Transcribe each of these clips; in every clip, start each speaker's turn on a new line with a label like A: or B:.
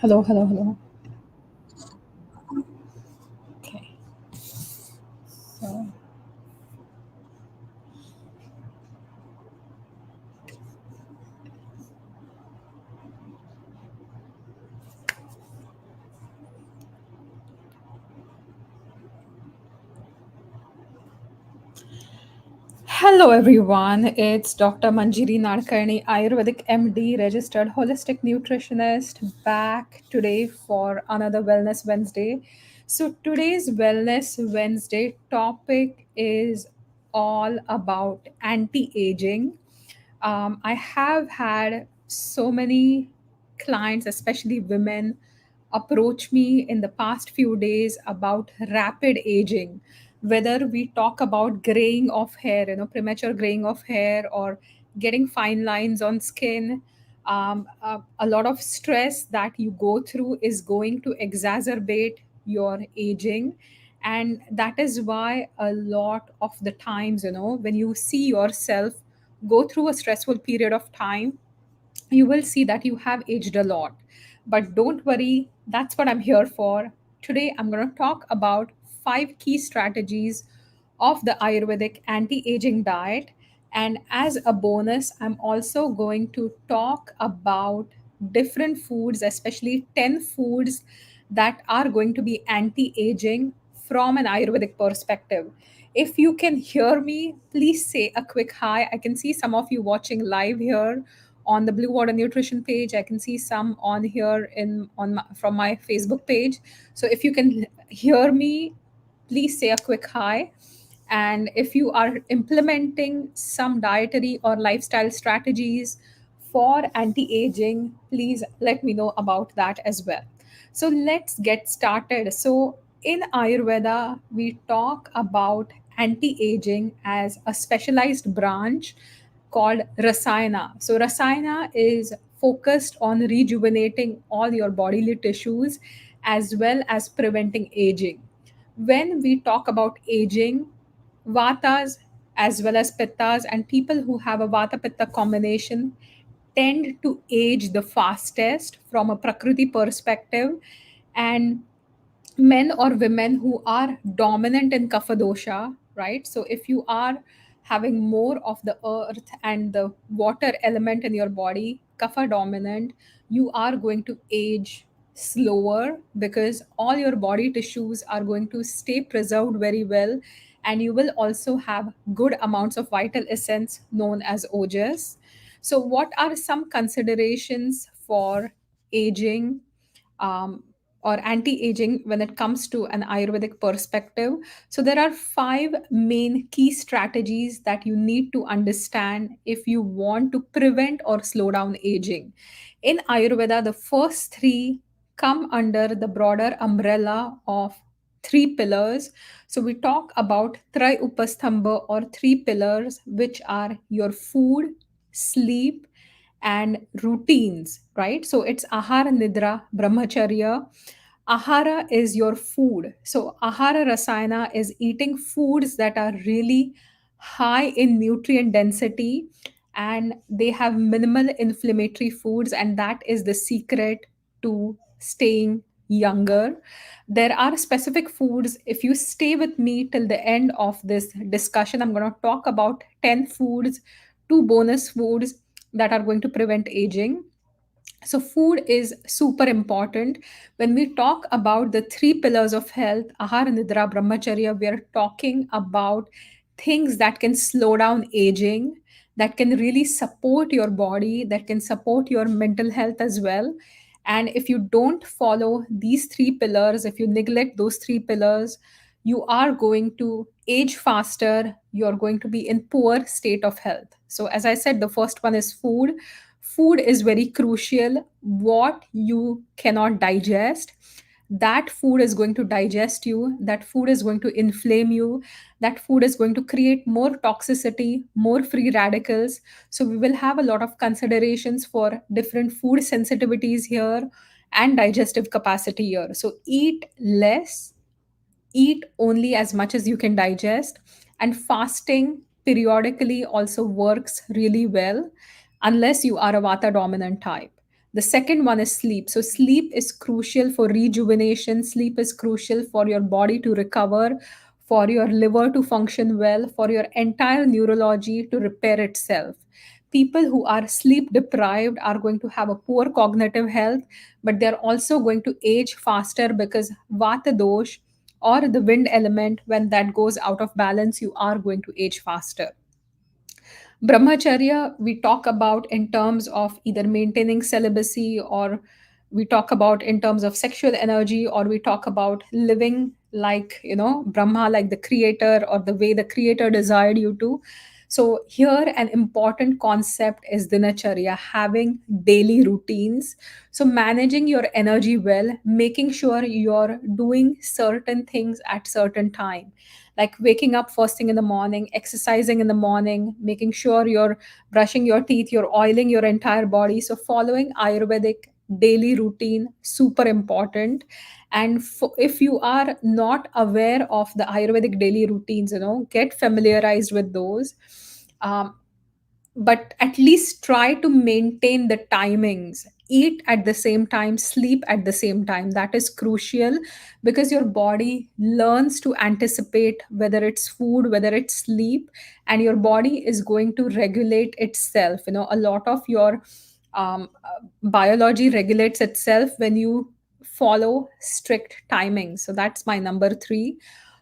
A: Hello, hello, hello. Okay. So, hello everyone. It's Dr. Manjiri Nadkarni, Ayurvedic MD, registered holistic nutritionist, back today for another Wellness Wednesday. So, today's Wellness Wednesday topic is all about anti aging. I have had so many clients, especially women, approach me in the past few days about rapid aging. Whether we talk about graying of hair, premature graying of hair, or getting fine lines on skin, a lot of stress that you go through is going to exacerbate your aging. And that is why a lot of the times, when you see yourself go through a stressful period of time, you will see that you have aged a lot. But don't worry, that's what I'm here for. Today, I'm going to talk about 5 key strategies of the Ayurvedic anti aging diet. And as a bonus, I'm also going to talk about different foods, especially 10 foods that are going to be anti aging from an Ayurvedic perspective. If you can hear me, please say a quick hi. I can see some of you watching live here on the Blue Water Nutrition page. I can see some on here from my Facebook page. So if you can hear me, please say a quick hi. And if you are implementing some dietary or lifestyle strategies for anti-aging, please let me know about that as well. So let's get started. So in Ayurveda, we talk about anti-aging as a specialized branch called Rasayana. So Rasayana is focused on rejuvenating all your bodily tissues as well as preventing aging. When we talk about aging, vatas as well as pittas and people who have a vata pitta combination tend to age the fastest from a prakriti perspective, and men or women who are dominant in kapha dosha, right? So if you are having more of the earth and the water element in your body, kapha dominant, you are going to age slower because all your body tissues are going to stay preserved very well, and you will also have good amounts of vital essence known as ojas. So what are some considerations for aging, um, or anti-aging when it comes to an Ayurvedic perspective? So there are 5 main key strategies that you need to understand if you want to prevent or slow down aging. In Ayurveda, the first three come under the broader umbrella of 3 pillars. So we talk about Trai Upastambha, or 3 pillars, which are your food, sleep, and routines, right? So it's ahara, nidra, brahmacharya. Ahara is your food. So ahara rasayana is eating foods that are really high in nutrient density, and they have minimal inflammatory foods, and that is the secret to staying younger. There are specific foods. If you stay with me till the end of this discussion, I'm going to talk about 10 foods, 2 bonus foods that are going to prevent aging. So, food is super important. When we talk about the 3 pillars of health, Ahara, Nidra, Brahmacharya, we are talking about things that can slow down aging, that can really support your body, that can support your mental health as well. And if you don't follow these 3 pillars, if you neglect those 3 pillars, you are going to age faster, you're going to be in poor state of health. So as I said, the first one is food. Food is very crucial. What you cannot digest, that food is going to digest you, that food is going to inflame you, that food is going to create more toxicity, more free radicals. So we will have a lot of considerations for different food sensitivities here and digestive capacity here. So eat less, eat only as much as you can digest, and fasting periodically also works really well unless you are a vata dominant type. The second one is sleep. So sleep is crucial for rejuvenation. Sleep is crucial for your body to recover, for your liver to function well, for your entire neurology to repair itself. People who are sleep deprived are going to have a poor cognitive health, but they're also going to age faster because vata dosh, or the wind element, when that goes out of balance, you are going to age faster. Brahmacharya, we talk about in terms of either maintaining celibacy, or we talk about in terms of sexual energy, or we talk about living like, Brahma, like the creator, or the way the creator desired you to. So, here an important concept is dinacharya, having daily routines. So, managing your energy well, making sure you're doing certain things at certain time, like waking up first thing in the morning, exercising in the morning, making sure you're brushing your teeth, you're oiling your entire body. So following Ayurvedic daily routine, super important. And if you are not aware of the Ayurvedic daily routines, get familiarized with those. um, but at least try to maintain the timings. Eat at the same time, sleep at the same time. That is crucial, because your body learns to anticipate whether it's food, whether it's sleep, and your body is going to regulate itself. A lot of your biology regulates itself when you follow strict timing. So that's my number 3.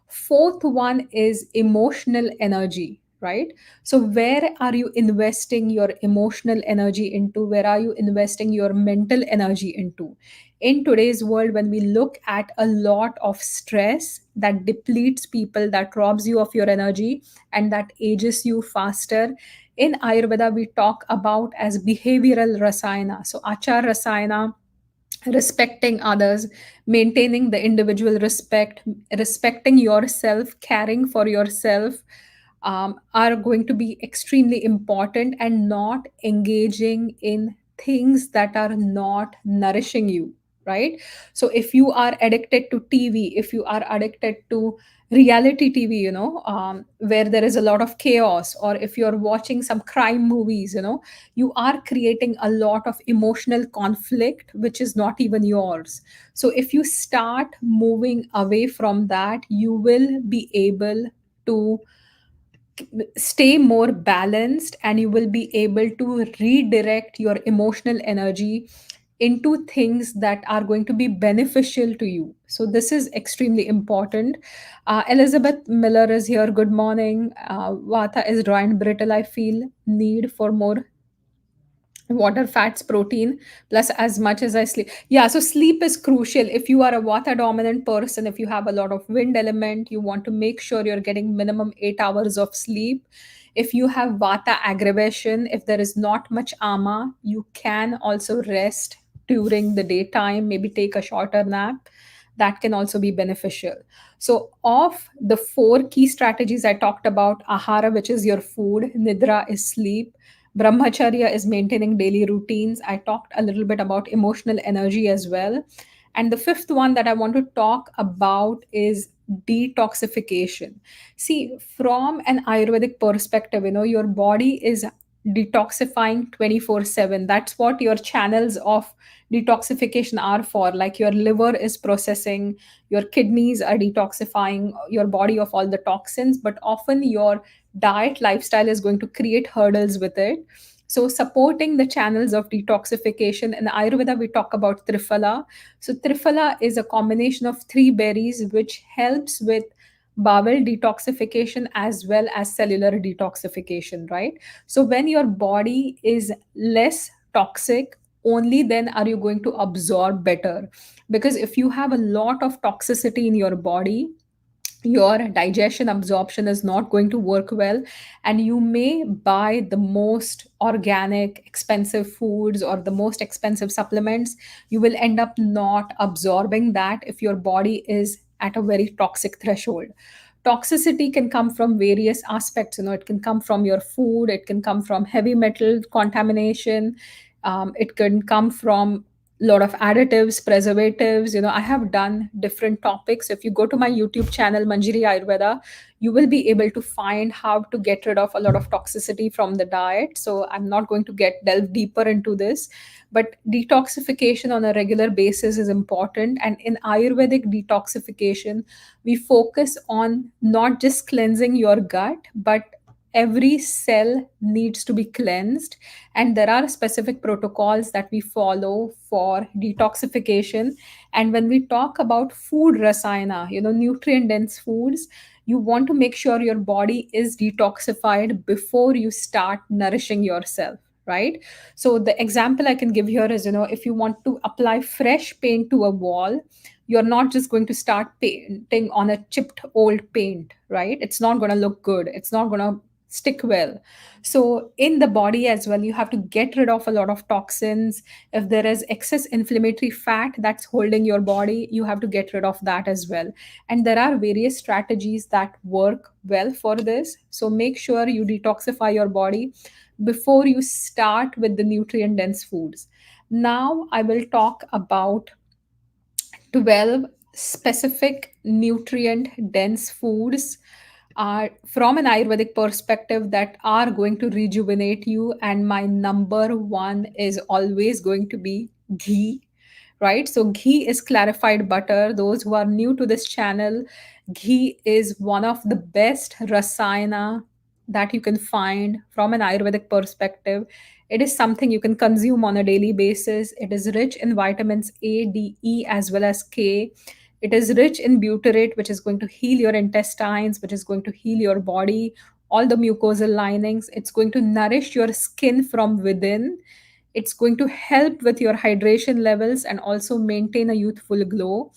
A: Fourth one is emotional energy, right? So where are you investing your emotional energy into? Where are you investing your mental energy into? In today's world, when we look at a lot of stress that depletes people, that robs you of your energy, and that ages you faster, in Ayurveda we talk about as behavioral rasayana. So achar rasayana, respecting others, maintaining the individual respect, respecting yourself, caring for yourself, are going to be extremely important, and not engaging in things that are not nourishing you, right? So if you are addicted to TV, if you are addicted to reality TV, where there is a lot of chaos, or if you're watching some crime movies, you are creating a lot of emotional conflict which is not even yours. So if you start moving away from that, you will be able to stay more balanced, and you will be able to redirect your emotional energy into things that are going to be beneficial to you. So this is extremely important. Elizabeth Miller is here. Good morning. Vata is dry and brittle. I feel need for more water, fats, protein, plus as much as I sleep. Yeah, so sleep is crucial. If you are a vata dominant person, if you have a lot of wind element, you want to make sure you're getting minimum 8 hours of sleep. If you have vata aggravation, if there is not much ama, you can also rest during the daytime, maybe take a shorter nap. That can also be beneficial. So of the 4 key strategies I talked about, ahara, which is your food, nidra is sleep, Brahmacharya is maintaining daily routines. I talked a little bit about emotional energy as well. And the fifth one that I want to talk about is detoxification. See, from an Ayurvedic perspective, your body is detoxifying 24/7. That's what your channels of detoxification are for. Like your liver is processing, your kidneys are detoxifying your body of all the toxins, but often your diet lifestyle is going to create hurdles with it. So supporting the channels of detoxification, in Ayurveda we talk about triphala. So triphala is a combination of 3 berries which helps with bowel detoxification as well as cellular detoxification, right? So when your body is less toxic, only then are you going to absorb better. Because if you have a lot of toxicity in your body, your digestion absorption is not going to work well, and you may buy the most organic expensive foods or the most expensive supplements, you will end up not absorbing that if your body is at a very toxic threshold. Toxicity can come from various aspects. It can come from your food, it can come from heavy metal contamination, it can come from lot of additives, preservatives. I have done different topics. If you go to my YouTube channel, Manjiri Ayurveda, you will be able to find how to get rid of a lot of toxicity from the diet. So I'm not going to get delve deeper into this, but detoxification on a regular basis is important. And in Ayurvedic detoxification, we focus on not just cleansing your gut, but every cell needs to be cleansed, and there are specific protocols that we follow for detoxification. And when we talk about food rasayana, nutrient dense foods, you want to make sure your body is detoxified before you start nourishing yourself, right? So the example I can give here is, if you want to apply fresh paint to a wall, you're not just going to start painting on a chipped old paint, right? It's not going to look good, it's not going to stick well. So in the body as well, you have to get rid of a lot of toxins. If there is excess inflammatory fat that's holding your body, you have to get rid of that as well. And there are various strategies that work well for this. So make sure you detoxify your body before you start with the nutrient dense foods. Now I will talk about 12 specific nutrient dense foods are from an Ayurvedic perspective that are going to rejuvenate you. And my number one is always going to be ghee, right? So, ghee is clarified butter. Those who are new to this channel, ghee is one of the best rasayana that you can find from an Ayurvedic perspective. It is something you can consume on a daily basis. It is rich in vitamins A, D, E, as well as K. It is rich in butyrate, which is going to heal your intestines, which is going to heal your body, all the mucosal linings. It's going to nourish your skin from within. It's going to help with your hydration levels and also maintain a youthful glow.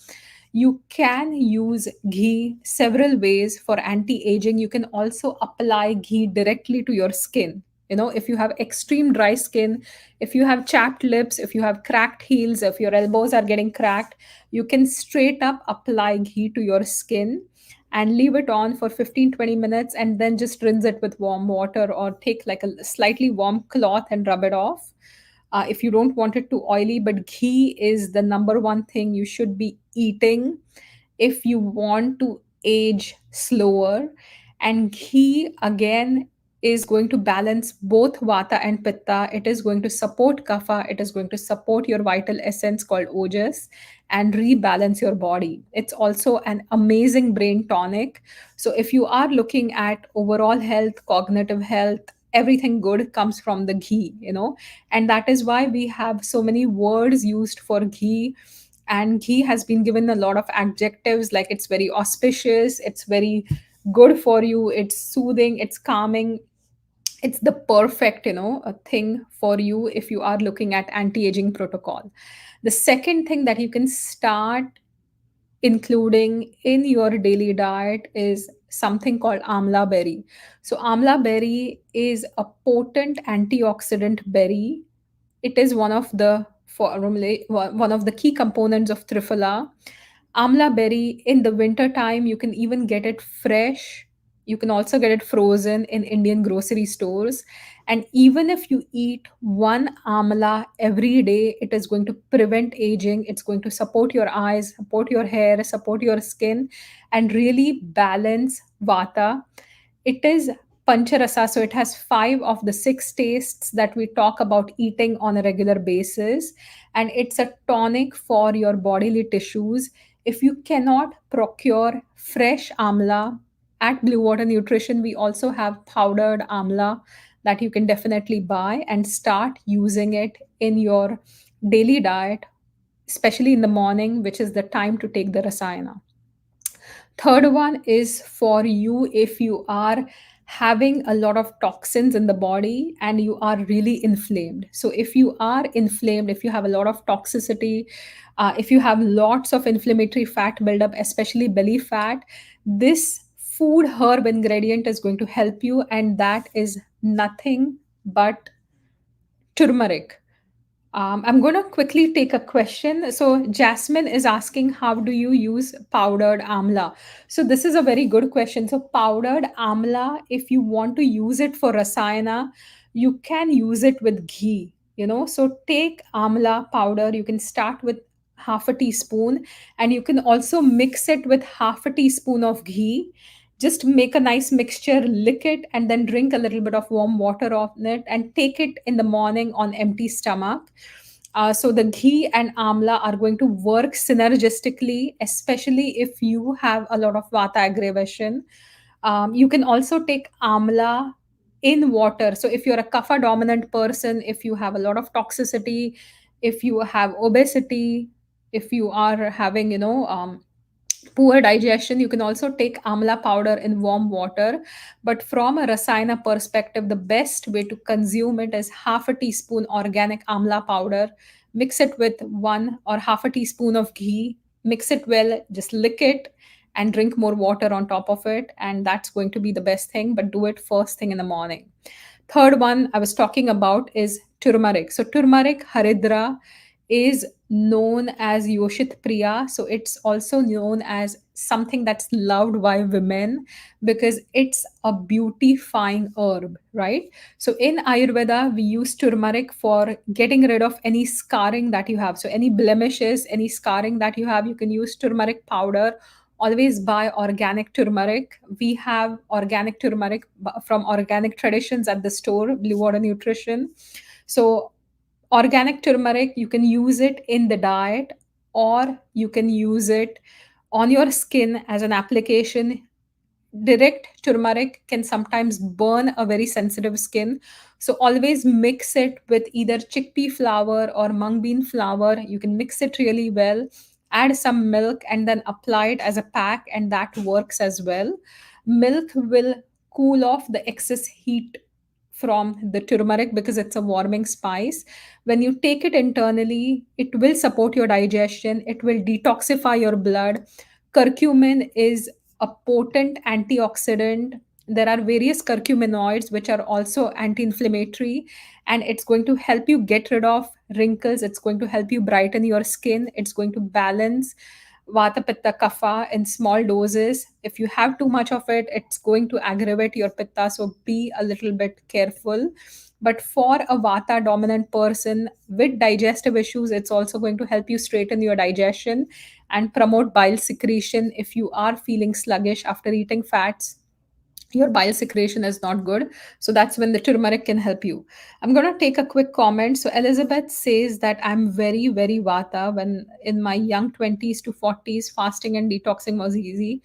A: You can use ghee several ways for anti-aging. You can also apply ghee directly to your skin. If you have extreme dry skin, if you have chapped lips, if you have cracked heels, if your elbows are getting cracked, you can straight up apply ghee to your skin and leave it on for 15-20 minutes, and then just rinse it with warm water or take like a slightly warm cloth and rub it off. If you don't want it too oily, but ghee is the number one thing you should be eating if you want to age slower. And ghee again is going to balance both vata and pitta. It is going to support kapha, it is going to support your vital essence called ojas and rebalance your body. It's also an amazing brain tonic. So if you are looking at overall health, cognitive health, everything good comes from the ghee. And that is why we have so many words used for ghee. And ghee has been given a lot of adjectives, like it's very auspicious, it's very good for you, it's soothing, it's calming. It's the perfect a thing for you if you are looking at anti-aging protocol. The second thing that you can start including in your daily diet is something called amla berry. So amla berry is a potent antioxidant berry. It is one of the key components of Triphala. Amla berry in the winter time, you can even get it fresh. You can also get it frozen in Indian grocery stores. And even if you eat one amla every day, it is going to prevent aging. It's going to support your eyes, support your hair, support your skin, and really balance vata. It is pancharasa, so it has five of the six tastes that we talk about eating on a regular basis. And it's a tonic for your bodily tissues. If you cannot procure fresh amla at Blue Water Nutrition, we also have powdered amla that you can definitely buy and start using it in your daily diet, especially in the morning, which is the time to take the rasayana. Third one is for you if you are having a lot of toxins in the body and you are really inflamed. So, if you are inflamed, if you have a lot of toxicity, if you have lots of inflammatory fat buildup, especially belly fat, this food herb ingredient is going to help you, and that is nothing but turmeric. I'm going to quickly take a question. So, Jasmine is asking, how do you use powdered amla? So, this is a very good question. So, powdered amla, if you want to use it for rasayana, you can use it with ghee. So take amla powder. You can start with half a teaspoon, and you can also mix it with half a teaspoon of ghee. Just make a nice mixture, lick it, and then drink a little bit of warm water on it, and take it in the morning on empty stomach. So the ghee and amla are going to work synergistically, especially if you have a lot of vata aggravation. You can also take amla in water. So if you're a kapha dominant person, if you have a lot of toxicity, if you have obesity, if you are having, poor digestion, you can also take amla powder in warm water. But from a rasayana perspective, the best way to consume it is half a teaspoon organic amla powder. Mix it with one or half a teaspoon of ghee. Mix it well, just lick it and drink more water on top of it. And that's going to be the best thing, but do it first thing in the morning. Third one I was talking about is turmeric. So turmeric, haridra, is known as Yoshit Priya. So it's also known as something that's loved by women because it's a beautifying herb, right? So in Ayurveda, we use turmeric for getting rid of any scarring that you have. So any blemishes, any scarring that you have, you can use turmeric powder. Always buy organic turmeric. We have organic turmeric from Organic Traditions at the store, Blue Water Nutrition. So organic turmeric, you can use it in the diet, or you can use it on your skin as an application. Direct turmeric can sometimes burn a very sensitive skin, so always mix it with either chickpea flour or mung bean flour. You can mix it really well, add some milk, and then apply it as a pack, and that works as well. Milk will cool off the excess heat from the turmeric because it's a warming spice. When you take it internally, it will support your digestion, it will detoxify your blood. Curcumin is a potent antioxidant. There are various curcuminoids which are also anti-inflammatory, and it's going to help you get rid of wrinkles. It's going to help you brighten your skin. It's going to balance vata pitta kapha in small doses. If you have too much of it, it's going to aggravate your pitta, so be a little bit careful. But for a vata dominant person with digestive issues, it's also going to help you straighten your digestion and promote bile secretion. If you are feeling sluggish after eating fats, your bile secretion is not good, so that's when the turmeric can help you. I'm going to take a quick comment. So Elizabeth says that I'm very very vata. When in my young 20s to 40s, fasting and detoxing was easy.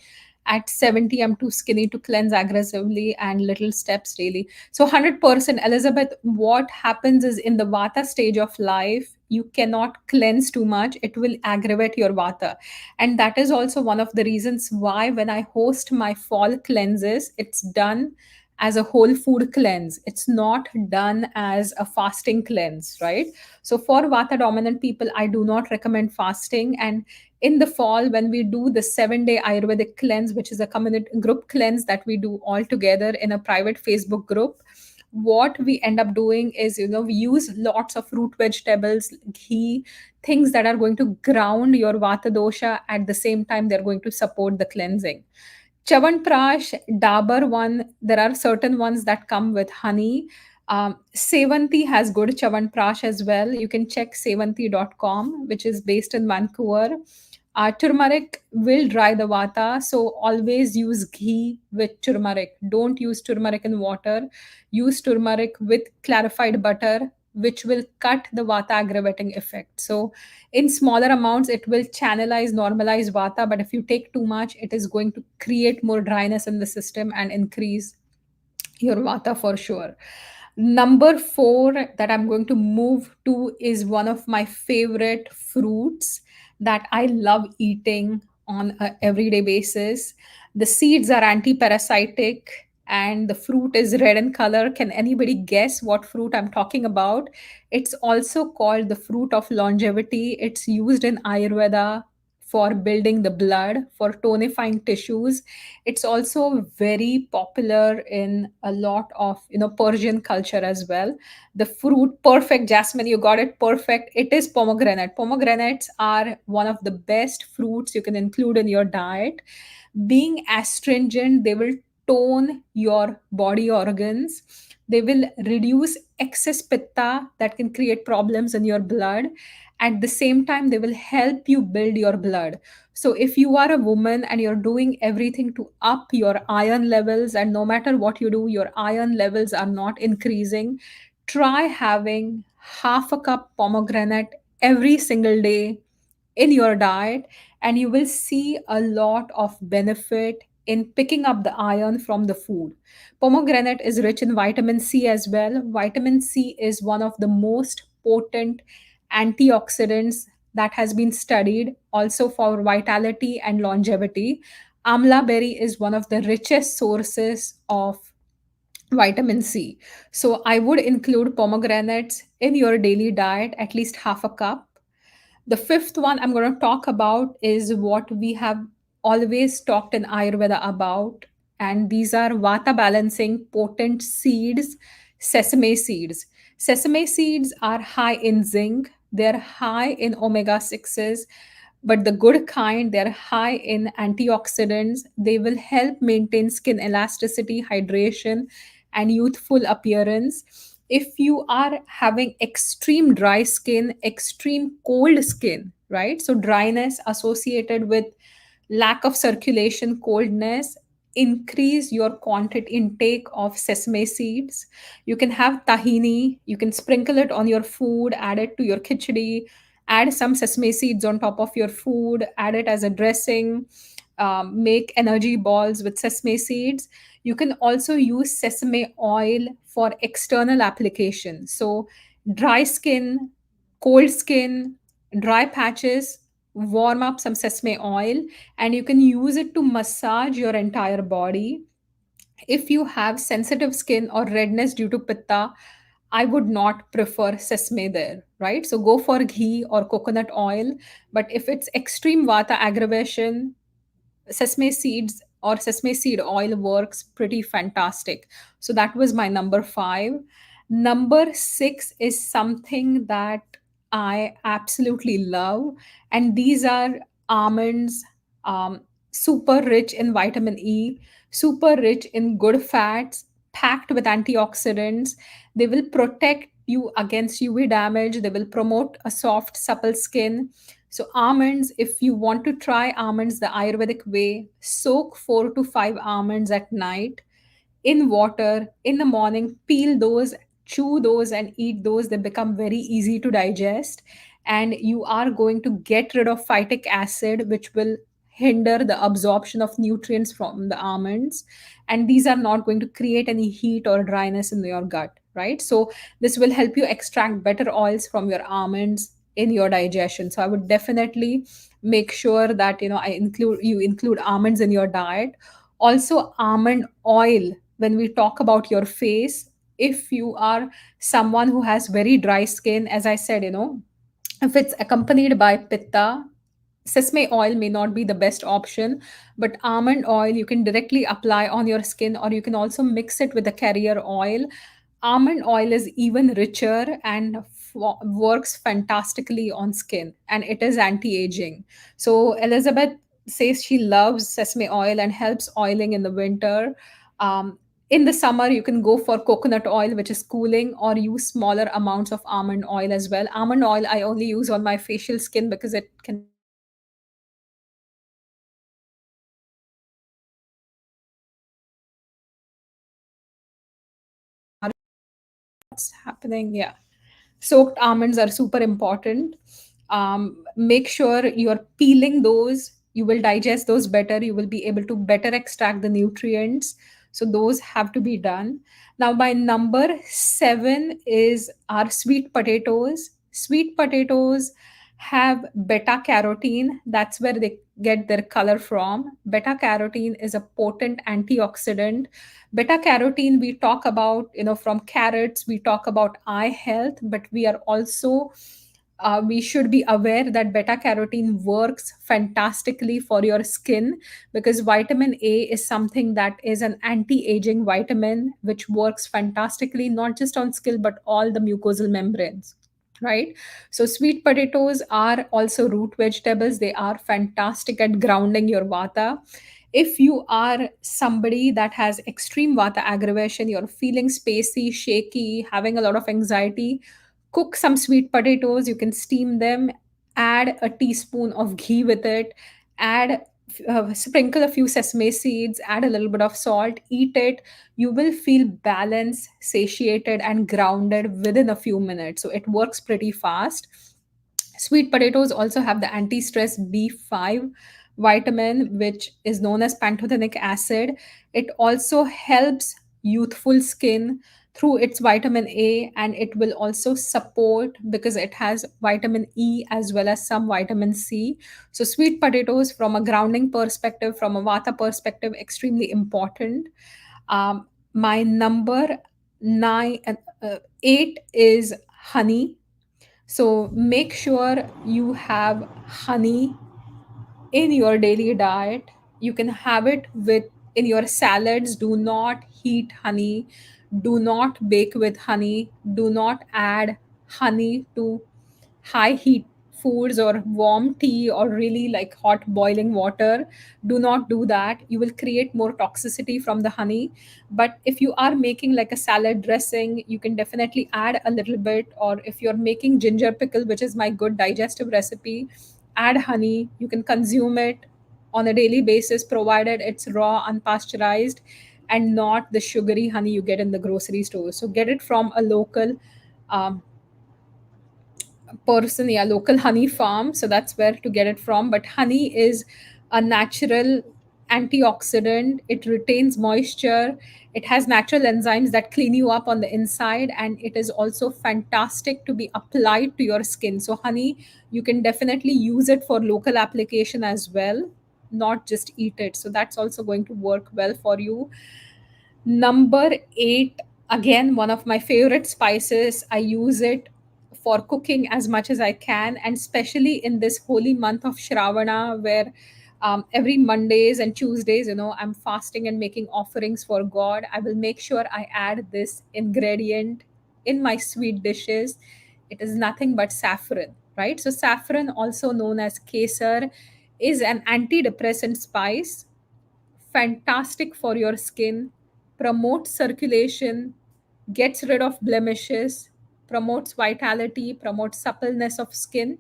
A: At 70, I'm too skinny to cleanse aggressively, and little steps daily. So 100%, Elizabeth, what happens is in the vata stage of life, you cannot cleanse too much. It will aggravate your vata. And that is also one of the reasons why when I host my fall cleanses, it's done as a whole food cleanse. It's not done as a fasting cleanse, right? So for vata dominant people, I do not recommend fasting. And in the fall, when we do the 7-day Ayurvedic cleanse, which is a community group cleanse that we do all together in a private Facebook group, what we end up doing is, we use lots of fruit, vegetables, ghee, things that are going to ground your vata dosha. At the same time, they're going to support the cleansing. Chavanprash, Dabur one, there are certain ones that come with honey. Sevanti has good Chavanprash as well. You can check sevanti.com, which is based in Vancouver. Turmeric will dry the vata, so always use ghee with turmeric. Don't use turmeric in water. Use turmeric with clarified butter, which will cut the vata aggravating effect. So in smaller amounts, it will channelize, normalize vata, but if you take too much, it is going to create more dryness in the system and increase your vata for sure. Number four that I'm going to move to is one of my favorite fruits that I love eating on a everyday basis. The seeds are anti-parasitic and the fruit is red in color. Can anybody guess what fruit I'm talking about? It's also called the fruit of longevity. It's used in Ayurveda for building the blood, for tonifying tissues. It's also very popular in a lot of Persian culture as well. The fruit, perfect, Jasmine, you got it perfect. It is pomegranate. Pomegranates are one of the best fruits you can include in your diet. Being astringent, they will tone your body organs. They will reduce excess pitta that can create problems in your blood. At the same time, they will help you build your blood. So if you are a woman and you're doing everything to up your iron levels, and no matter what you do, your iron levels are not increasing, try having half a cup pomegranate every single day in your diet, and you will see a lot of benefit in picking up the iron from the food. Pomegranate is rich in vitamin C as well. Vitamin C is one of the most potent antioxidants that has been studied also for vitality and longevity. Amla berry is one of the richest sources of vitamin C. So I would include pomegranates in your daily diet, at least half a cup. The fifth one I'm going to talk about is what we have always talked in Ayurveda about, and these are vata balancing potent seeds, sesame seeds. Sesame seeds are high in zinc, they're high in omega 6s, but the good kind, they're high in antioxidants. They will help maintain skin elasticity, hydration, and youthful appearance. If you are having extreme dry skin, extreme cold skin, right? So dryness associated with lack of circulation, coldness, increase your quantity intake of sesame seeds. You can have tahini, you can sprinkle it on your food, add it to your khichdi, add some sesame seeds on top of your food, add it as a dressing, make energy balls with sesame seeds. You can also use sesame oil for external application. So dry skin, cold skin, dry patches, warm up some sesame oil, and you can use it to massage your entire body. If you have sensitive skin or redness due to pitta, I would not prefer sesame there, right? So go for ghee or coconut oil. But if it's extreme vata aggravation, sesame seeds or sesame seed oil works pretty fantastic. So that was my number 5. Number 6 is something that I absolutely love, and these are almonds. Super rich in vitamin E, super rich in good fats, packed with antioxidants. They will protect you against UV damage, they will promote a soft supple skin. So, almonds, if you want to try almonds the Ayurvedic way, soak 4 to 5 almonds at night in water in the morning, peel those, chew those, and eat those. They become very easy to digest, and you are going to get rid of phytic acid, which will hinder the absorption of nutrients from the almonds. And these are not going to create any heat or dryness in your gut, right? So, this will help you extract better oils from your almonds in your digestion. So I would definitely make sure that you include almonds in your diet. Also almond oil, when we talk about your face, if you are someone who has very dry skin, as I said, if it's accompanied by pitta, sesame oil may not be the best option, but almond oil you can directly apply on your skin, or you can also mix it with the carrier oil. Almond oil is even richer and works fantastically on skin, and it is anti-aging. So Elizabeth says she loves sesame oil and helps oiling in the winter. In the summer, you can go for coconut oil, which is cooling, or use smaller amounts of almond oil as well. Almond oil I only use on my facial skin because it can happening. Yeah. Soaked almonds are super important. Make sure you're peeling those. You will digest those better. You will be able to better extract the nutrients. So those have to be done. Now, my number 7 is our sweet potatoes. Sweet potatoes have beta carotene. That's where they get their color from. Beta carotene is a potent antioxidant. Beta carotene, we talk about, from carrots, we talk about eye health, but we are also we should be aware that beta carotene works fantastically for your skin, because vitamin A is something that is an anti-aging vitamin which works fantastically not just on skin but all the mucosal membranes, right? So sweet potatoes are also root vegetables. They are fantastic at grounding your vata. If you are somebody that has extreme vata aggravation, you're feeling spacey, shaky, having a lot of anxiety, cook some sweet potatoes. You can steam them, add a teaspoon of ghee with it, add sprinkle a few sesame seeds, add a little bit of salt, eat it. You will feel balanced, satiated, and grounded within a few minutes. So it works pretty fast. Sweet potatoes also have the anti-stress B5 vitamin, which is known as pantothenic acid. It also helps youthful skin through its vitamin A, and it will also support because it has vitamin E as well as some vitamin C. So sweet potatoes, from a grounding perspective, from a vata perspective, extremely important. My number nine, eight is honey. So make sure you have honey in your daily diet. You can have it with in your salads. Do not heat honey. Do not bake with honey. Do not add honey to high heat foods or warm tea or really like hot boiling water. Do not do that. You will create more toxicity from the honey. But if you are making like a salad dressing, you can definitely add a little bit. Or if you're making ginger pickle, which is my good digestive recipe, add honey. You can consume it on a daily basis, provided it's raw, unpasteurized, and not the sugary honey you get in the grocery store. So get it from a local um, person, yeah, local honey farm. So that's where to get it from. But honey is a natural antioxidant. It retains moisture. It has natural enzymes that clean you up on the inside, and it is also fantastic to be applied to your skin. So honey, you can definitely use it for local application as well, not just eat it. So that's also going to work well for you. Number eight, again, one of my favorite spices. I use it for cooking as much as I can, and especially in this holy month of Shravana, where every Mondays and Tuesdays, I'm fasting and making offerings for God. I will make sure I add this ingredient in my sweet dishes. It is nothing but saffron, right? So, saffron, also known as kesar, is an antidepressant spice, fantastic for your skin, promotes circulation, gets rid of blemishes, promotes vitality, promotes suppleness of skin,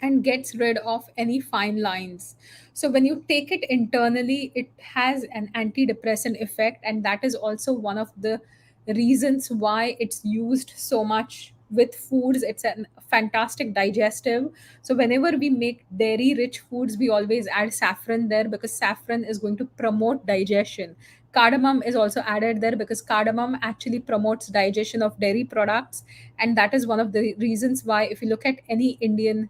A: and gets rid of any fine lines. So when you take it internally, it has an antidepressant effect, and that is also one of the reasons why it's used so much with foods. It's a fantastic digestive. So whenever we make dairy rich foods, we always add saffron there because saffron is going to promote digestion. Cardamom is also added there because cardamom actually promotes digestion of dairy products, and that is one of the reasons why, if you look at any Indian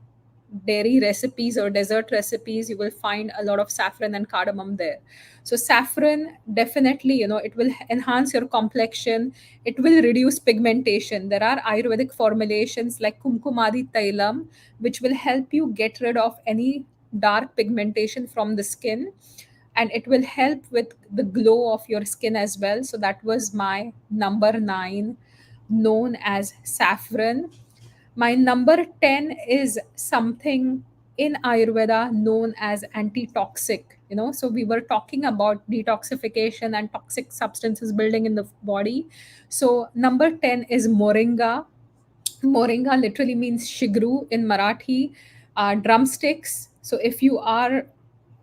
A: dairy recipes or dessert recipes, you will find a lot of saffron and cardamom there. So saffron, definitely, it will enhance your complexion. It will reduce pigmentation. There are Ayurvedic formulations like kumkumadi tailam, which will help you get rid of any dark pigmentation from the skin, and it will help with the glow of your skin as well. So that was my number 9, known as saffron. My number 10 is something in Ayurveda known as anti-toxic. So we were talking about detoxification and toxic substances building in the body. So number 10 is moringa. Moringa literally means shigru in Marathi. Drumsticks. So if you are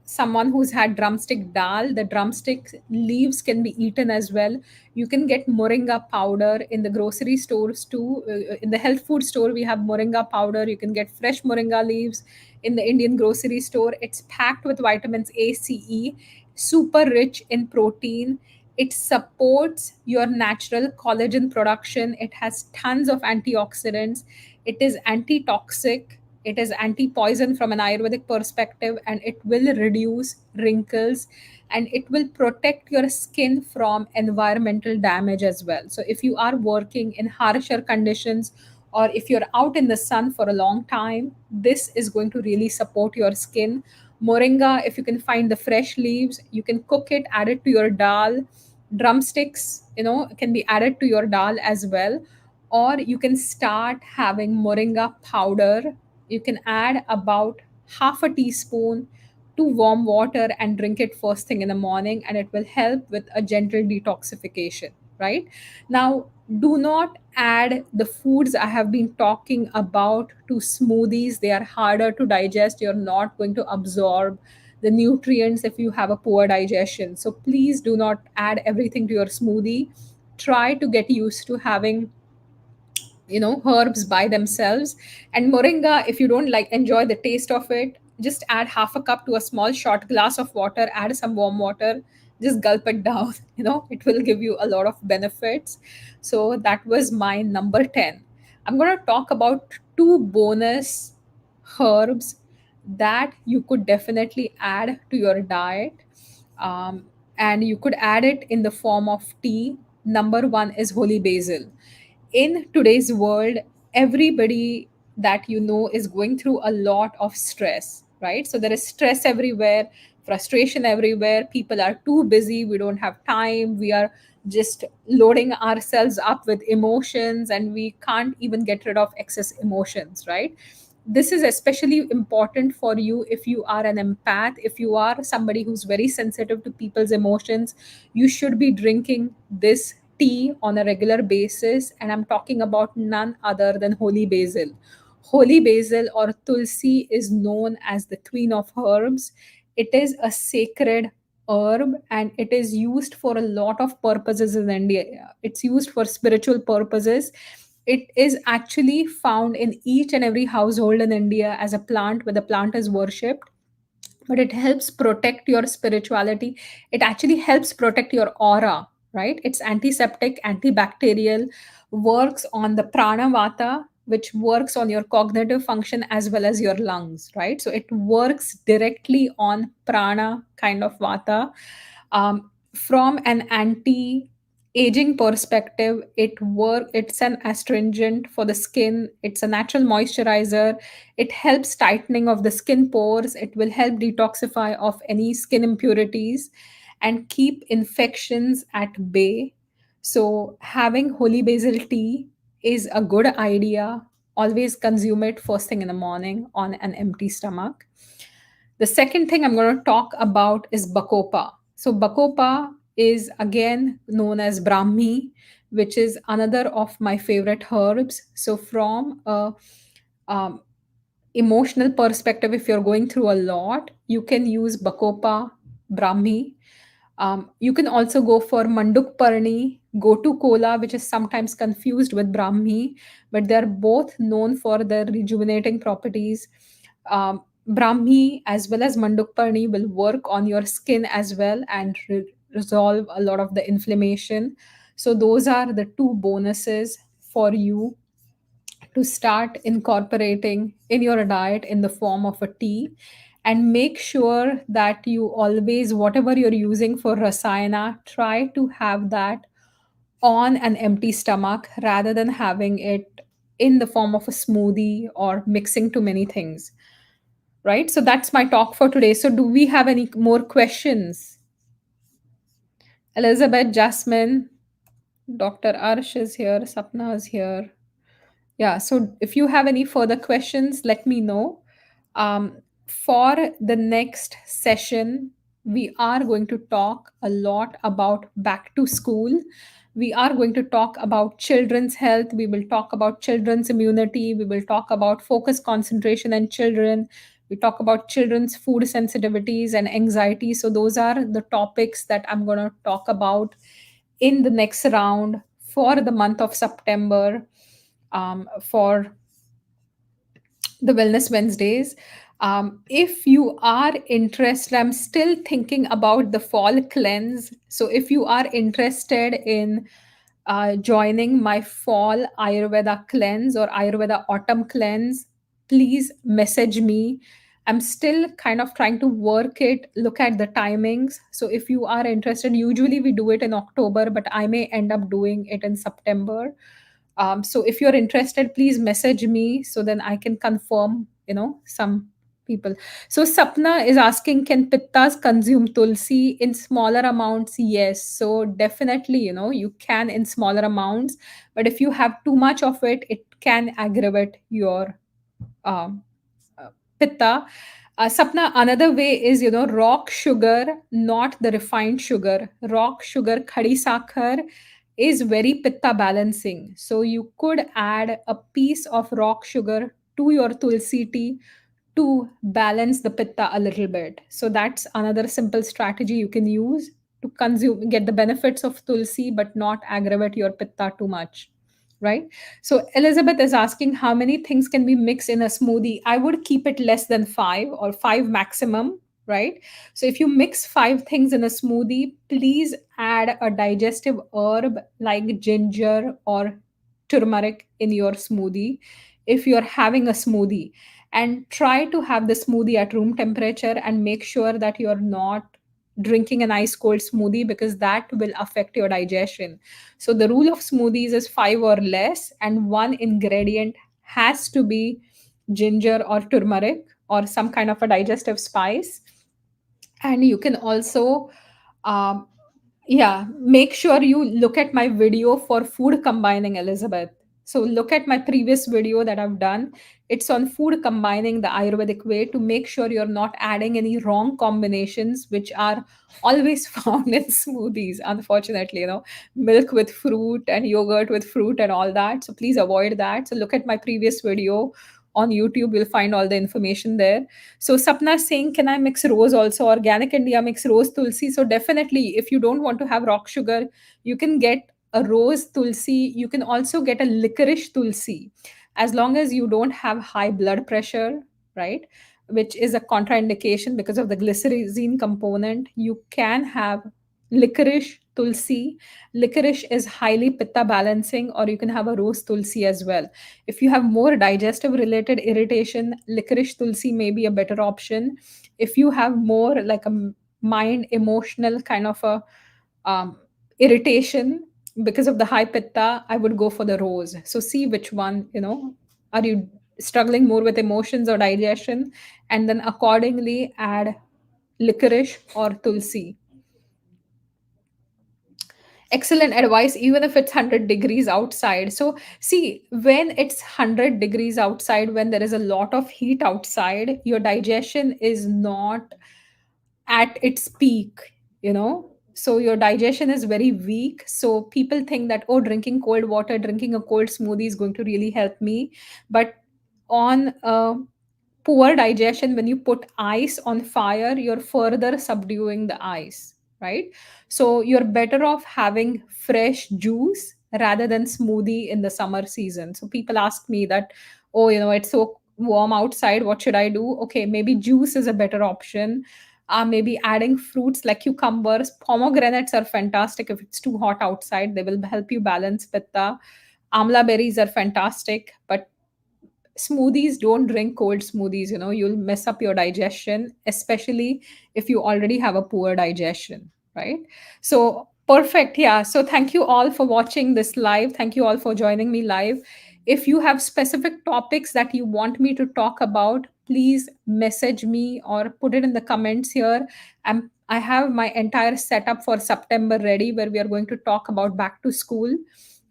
A: someone who's had drumstick dal, the drumstick leaves can be eaten as well. You can get moringa powder in the grocery stores too. In the health food store, we have moringa powder. You can get fresh moringa leaves in the Indian grocery store. It's packed with vitamins A, C, E, super rich in protein. It supports your natural collagen production. It has tons of antioxidants. It is anti-toxic. It is anti-poison from an Ayurvedic perspective, and it will reduce wrinkles, and it will protect your skin from environmental damage as well. So if you are working in harsher conditions, or if you're out in the sun for a long time, this is going to really support your skin. Moringa, if you can find the fresh leaves, you can cook it, add it to your dal. Drumsticks, can be added to your dal as well. Or you can start having moringa powder. You can add about half a teaspoon to warm water and drink it first thing in the morning, and it will help with a gentle detoxification. Right now, do not add the foods I have been talking about to smoothies. They are harder to digest. You're not going to absorb the nutrients if you have a poor digestion. So please do not add everything to your smoothie. Try to get used to having herbs by themselves. And moringa, if you don't like enjoy the taste of it, just add half a cup to a small shot glass of water, add some warm water, just gulp it down. It will give you a lot of benefits. So that was my number 10. I'm going to talk about two bonus herbs that you could definitely add to your diet. um, and you could add it in the form of tea. Number one is holy basil. In today's world, everybody that is going through a lot of stress, right? So there is stress everywhere, frustration everywhere. People are too busy. We don't have time. We are just loading ourselves up with emotions, and we can't even get rid of excess emotions, right? This is especially important for you if you are an empath, if you are somebody who's very sensitive to people's emotions. You should be drinking this tea on a regular basis, and I'm talking about none other than holy basil. Holy basil, or tulsi, is known as the queen of herbs. It is a sacred herb, and it is used for a lot of purposes in India. It's used for spiritual purposes. It is actually found in each and every household in India as a plant, where the plant is worshipped. But it helps protect your spirituality. It actually helps protect your aura, right? It's antiseptic, antibacterial, works on the prana vata, which works on your cognitive function as well as your lungs, right? So it works directly on prana kind of vata. From an anti-aging perspective, it's an astringent for the skin. It's a natural moisturizer. It helps tightening of the skin pores. It will help detoxify of any skin impurities and keep infections at bay. So having holy basil tea is a good idea. Always consume it first thing in the morning on an empty stomach. The second thing I'm going to talk about is bacopa. So bacopa is again known as brahmi, which is another of my favorite herbs. So from a um, emotional perspective, if you're going through a lot, you can use bacopa, brahmi. You can also go for manduk parni, gotu kola, which is sometimes confused with brahmi, but they're both known for their rejuvenating properties. Brahmi as well as manduk parni will work on your skin as well and resolve a lot of the inflammation. So those are the two bonuses for you to start incorporating in your diet in the form of a tea. And make sure that you always, whatever you're using for Rasayana, try to have that on an empty stomach rather than having it in the form of a smoothie or mixing too many things. Right? So that's my talk for today. So, do we have any more questions? Elizabeth, Jasmine, Dr. Arsh is here, Sapna is here. Yeah, so if you have any further questions, let me know. For the next session, we are going to talk a lot about back to school. We are going to talk about children's health. We will talk about children's immunity. We will talk about focus, concentration, and children. We talk about children's food sensitivities and anxiety. So, those are the topics that I'm going to talk about in the next round for the month of September, for the Wellness Wednesdays. If you are interested, I'm still thinking about the fall cleanse. So if you are interested in joining my fall Ayurveda cleanse or Ayurveda autumn cleanse, please message me. I'm still kind of trying to work it, look at the timings. So if you are interested, usually we do it in October, but I may end up doing it in September. So if you're interested, please message me so then I can confirm, some people. So Sapna is asking, can pittas consume tulsi in smaller amounts? Yes. So definitely, you can in smaller amounts, but if you have too much of it, it can aggravate your um, pitta. Sapna, another way is, rock sugar, not the refined sugar. Rock sugar, khadi sakhar, is very pitta balancing. So you could add a piece of rock sugar to your tulsi tea to balance the pitta a little bit. So that's another simple strategy you can use to consume, get the benefits of tulsi, but not aggravate your pitta too much. Right. So Elizabeth is asking how many things can be mixed in a smoothie. I would keep it less than five or five maximum. Right. So if you mix five things in a smoothie, please add a digestive herb like ginger or turmeric in your smoothie if you're having a smoothie, and try to have the smoothie at room temperature and make sure that you're not drinking an ice cold smoothie because that will affect your digestion. So the rule of smoothies is five or less, and one ingredient has to be ginger or turmeric or some kind of a digestive spice. And you can also um, yeah, make sure you look at my video for food combining, Elizabeth. So look at my previous video that I've done. It's on food combining the Ayurvedic way to make sure you're not adding any wrong combinations, which are always found in smoothies, unfortunately, milk with fruit and yogurt with fruit and all that. So please avoid that. So look at my previous video on YouTube. You'll find all the information there. So Sapna is saying, can I mix rose also? Organic India mix rose tulsi. So definitely, if you don't want to have rock sugar, you can get a rose tulsi. You can also get a licorice tulsi, as long as you don't have high blood pressure, right? Which is a contraindication because of the glycyrrhizine component. You can have licorice tulsi. Licorice is highly pitta balancing, or you can have a rose tulsi as well. If you have more digestive related irritation, licorice tulsi may be a better option. If you have more like a mind emotional kind of a irritation because of the high pitta, I would go for the rose. So see which one, are you struggling more with emotions or digestion, and then accordingly add licorice or tulsi. Excellent advice, even if it's 100 degrees outside. So see, when it's 100 degrees outside, when there is a lot of heat outside, your digestion is not at its peak, so your digestion is very weak. So people think that, oh, drinking cold water, drinking a cold smoothie is going to really help me. But on poor digestion, when you put ice on fire, you're further subduing the ice, right? So you're better off having fresh juice rather than smoothie in the summer season. So people ask me that, oh, it's so warm outside, what should I do? Okay, maybe juice is a better option. Maybe adding fruits like cucumbers, pomegranates are fantastic. If it's too hot outside, they will help you balance pitta. Amla berries are fantastic, but smoothies, don't drink cold smoothies. You'll mess up your digestion, especially if you already have a poor digestion, right? So perfect. Yeah, so thank you all for watching this live. Thank you all for joining me live. If you have specific topics that you want me to talk about, please message me or put it in the comments here. I have my entire setup for September ready, where we are going to talk about back to school,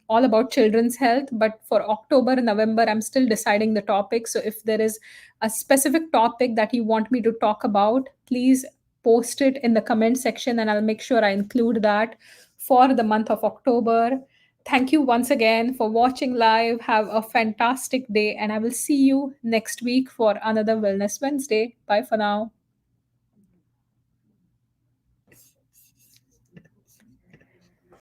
A: all about children's health. But for October, November, I'm still deciding the topic. So if there is a specific topic that you want me to talk about, please post it in the comment section and I'll make sure I include that for the month of October. Thank you once again for watching live. Have a fantastic day, and I will see you next week for another Wellness Wednesday. Bye for now.